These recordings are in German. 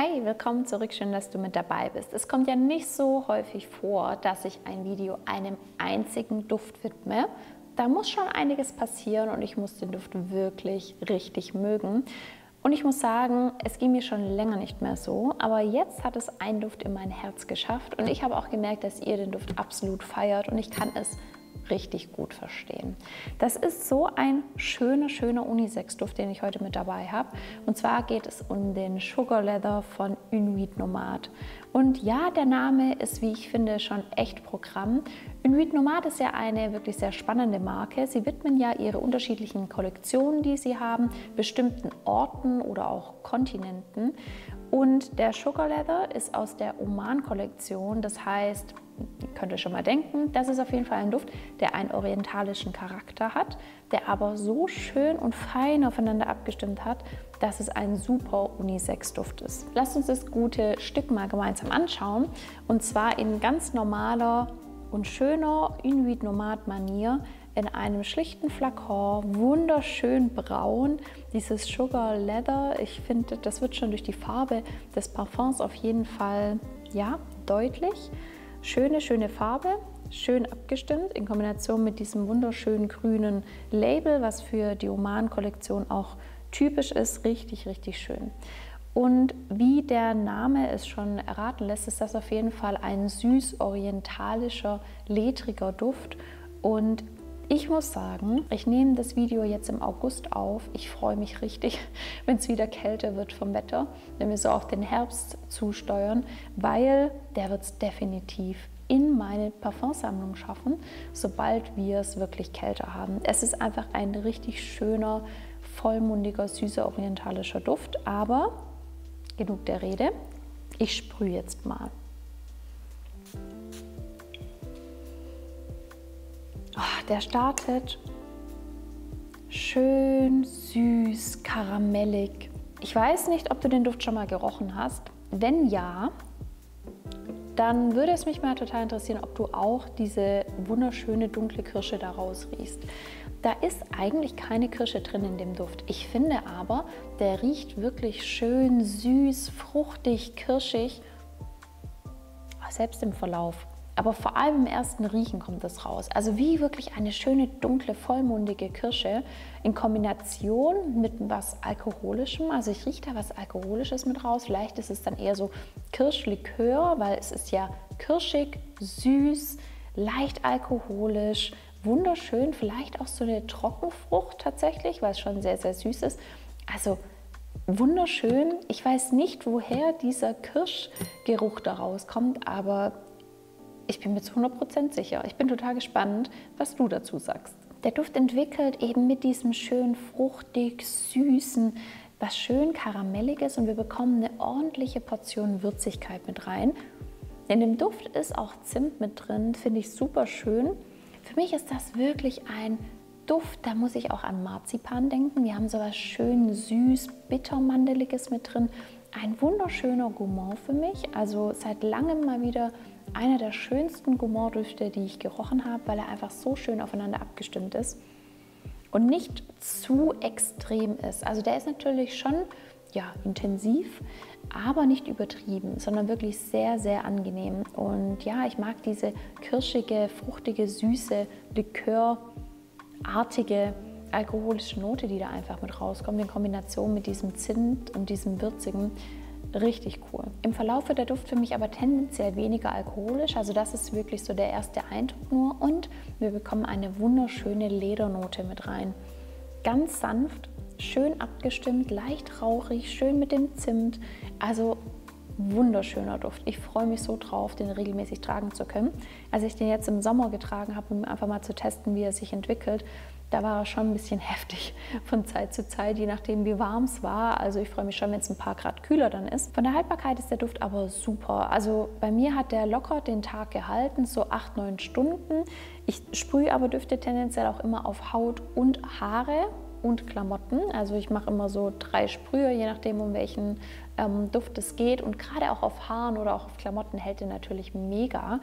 Hey, willkommen zurück, schön, dass du mit dabei bist. Es kommt ja nicht so häufig vor, dass ich ein Video einem einzigen Duft widme. Da muss schon einiges passieren und ich muss den Duft wirklich richtig mögen. Und ich muss sagen, es ging mir schon länger nicht mehr so, aber jetzt hat es ein Duft in mein Herz geschafft und ich habe auch gemerkt, dass ihr den Duft absolut feiert und ich kann es richtig gut verstehen. Das ist so ein schöner Unisex-Duft, den ich heute mit dabei habe. Und zwar geht es um den Sugar Leather von Inuit Nomad. Und ja, der Name ist, wie ich finde, schon echt Programm. Inuit Nomad ist ja eine wirklich sehr spannende Marke. Sie widmen ja ihre unterschiedlichen Kollektionen, die sie haben, bestimmten Orten oder auch Kontinenten. Und der Sugar Leather ist aus der Oman-Kollektion, das heißt, ihr könnt euch schon mal denken, das ist auf jeden Fall ein Duft, der einen orientalischen Charakter hat, der aber so schön und fein aufeinander abgestimmt hat, dass es ein super Unisex-Duft ist. Lasst uns das gute Stück mal gemeinsam anschauen, und zwar in ganz normaler und schöner Inuit Nomad-Manier, in einem schlichten Flakon, wunderschön braun, dieses Sugar Leather. Ich finde, das wird schon durch die Farbe des Parfums auf jeden Fall deutlich. Schöne Farbe, schön abgestimmt in Kombination mit diesem wunderschönen grünen Label, was für die Oman-Kollektion auch typisch ist. Richtig schön. Und wie der Name es schon erraten lässt, ist das auf jeden Fall ein süß-orientalischer, ledriger Duft. Und ich muss sagen, ich nehme das Video jetzt im August auf. Ich freue mich richtig, wenn es wieder kälter wird vom Wetter, wenn wir so auf den Herbst zusteuern, weil der wird es definitiv in meine Parfumsammlung schaffen, sobald wir es wirklich kälter haben. Es ist einfach ein richtig schöner, vollmundiger, süßer orientalischer Duft, aber genug der Rede. Ich sprühe jetzt mal. Der startet schön süß, karamellig. Ich weiß nicht, ob du den Duft schon mal gerochen hast. Wenn ja, dann würde es mich mal total interessieren, ob du auch diese wunderschöne dunkle Kirsche daraus riechst. Da ist eigentlich keine Kirsche drin in dem Duft. Ich finde aber, der riecht wirklich schön süß, fruchtig, kirschig, selbst im Verlauf. Aber vor allem im ersten Riechen kommt das raus. Also wie wirklich eine schöne, dunkle, vollmundige Kirsche in Kombination mit was Alkoholischem. Also ich rieche da was Alkoholisches mit raus. Vielleicht ist es dann eher so Kirschlikör, weil es ist ja kirschig, süß, leicht alkoholisch, wunderschön. Vielleicht auch so eine Trockenfrucht tatsächlich, weil es schon sehr süß ist. Also wunderschön. Ich weiß nicht, woher dieser Kirschgeruch daraus kommt, aber ich bin mir zu 100% sicher. Ich bin total gespannt, was du dazu sagst. Der Duft entwickelt eben mit diesem schön fruchtig, süßen, was schön karamelliges, und wir bekommen eine ordentliche Portion Würzigkeit mit rein. In dem Duft ist auch Zimt mit drin, finde ich super schön. Für mich ist das wirklich ein Duft, da muss ich auch an Marzipan denken. Wir haben sowas schön süß, bittermandeliges mit drin. Ein wunderschöner Gourmand für mich, also seit langem mal wieder einer der schönsten Gourmand-Düfte, die ich gerochen habe, weil er einfach so schön aufeinander abgestimmt ist und nicht zu extrem ist. Also der ist natürlich schon intensiv, aber nicht übertrieben, sondern wirklich sehr angenehm. Und ja, ich mag diese kirschige, fruchtige, süße, likörartige, alkoholische Note, die da einfach mit rauskommt, in Kombination mit diesem Zimt und diesem würzigen. Richtig cool. Im Verlauf wird der Duft für mich aber tendenziell weniger alkoholisch, also das ist wirklich so der erste Eindruck nur, und wir bekommen eine wunderschöne Ledernote mit rein. Ganz sanft, schön abgestimmt, leicht rauchig, schön mit dem Zimt, also wunderschöner Duft. Ich freue mich so drauf, den regelmäßig tragen zu können. Als ich den jetzt im Sommer getragen habe, um einfach mal zu testen, wie er sich entwickelt, da war er schon ein bisschen heftig von Zeit zu Zeit, je nachdem wie warm es war. Also ich freue mich schon, wenn es ein paar Grad kühler dann ist. Von der Haltbarkeit ist der Duft aber super. Also bei mir hat der locker den Tag gehalten, so 8-9 Stunden. Ich sprühe aber Düfte tendenziell auch immer auf Haut und Haare und Klamotten. Also ich mache immer so 3 Sprühe, je nachdem, um welchen Duft es geht. Und gerade auch auf Haaren oder auch auf Klamotten hält er natürlich mega.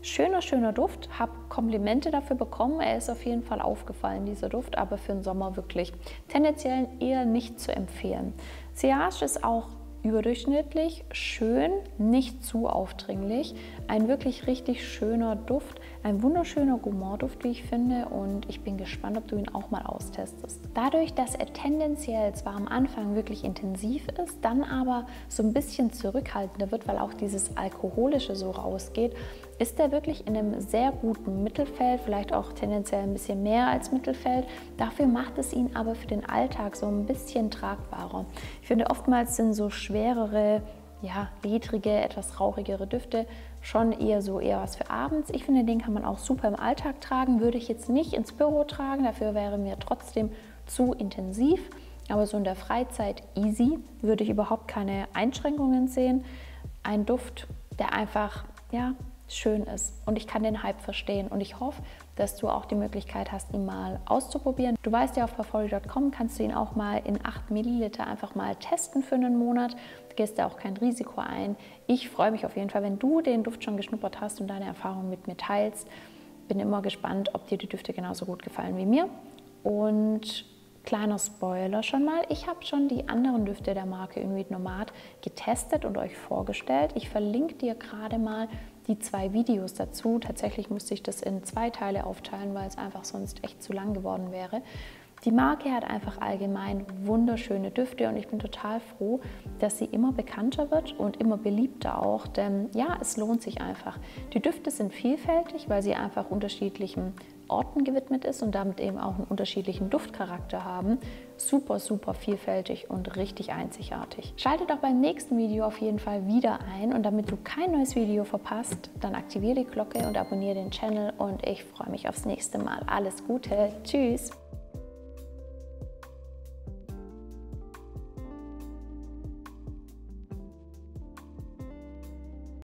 Schöner Duft, habe Komplimente dafür bekommen. Er ist auf jeden Fall aufgefallen, dieser Duft, aber für den Sommer wirklich tendenziell eher nicht zu empfehlen. Sillage ist auch überdurchschnittlich schön, nicht zu aufdringlich. Ein wirklich richtig schöner Duft, ein wunderschöner Gourmand-Duft, wie ich finde, und ich bin gespannt, ob du ihn auch mal austestest. Dadurch, dass er tendenziell zwar am Anfang wirklich intensiv ist, dann aber so ein bisschen zurückhaltender wird, weil auch dieses Alkoholische so rausgeht, ist er wirklich in einem sehr guten Mittelfeld, vielleicht auch tendenziell ein bisschen mehr als Mittelfeld. Dafür macht es ihn aber für den Alltag so ein bisschen tragbarer. Ich finde, oftmals sind so schwerere, ja, ledrige, etwas rauchigere Düfte schon eher was für abends. Ich finde, den kann man auch super im Alltag tragen, würde ich jetzt nicht ins Büro tragen, dafür wäre mir trotzdem zu intensiv. Aber so in der Freizeit easy, würde ich überhaupt keine Einschränkungen sehen. Ein Duft, der einfach, ja, schön ist, und ich kann den Hype verstehen, und ich hoffe, dass du auch die Möglichkeit hast, ihn mal auszuprobieren. Du weißt ja, auf parfoli.com kannst du ihn auch mal in 8 Milliliter einfach mal testen für einen Monat. Du gehst da auch kein Risiko ein. Ich freue mich auf jeden Fall, wenn du den Duft schon geschnuppert hast und deine Erfahrungen mit mir teilst. Bin immer gespannt, ob dir die Düfte genauso gut gefallen wie mir. Und kleiner Spoiler schon mal, ich habe schon die anderen Düfte der Marke Inuit Nomad getestet und euch vorgestellt. Ich verlinke dir gerade mal die 2 Videos dazu. Tatsächlich musste ich das in 2 Teile aufteilen, weil es einfach sonst echt zu lang geworden wäre. Die Marke hat einfach allgemein wunderschöne Düfte, und ich bin total froh, dass sie immer bekannter wird und immer beliebter auch, denn ja, es lohnt sich einfach. Die Düfte sind vielfältig, weil sie einfach unterschiedlichen Orten gewidmet ist und damit eben auch einen unterschiedlichen Duftcharakter haben. Super, super vielfältig und richtig einzigartig. Schaltet auch beim nächsten Video auf jeden Fall wieder ein, und damit du kein neues Video verpasst, dann aktiviere die Glocke und abonniere den Channel, und ich freue mich aufs nächste Mal. Alles Gute, tschüss!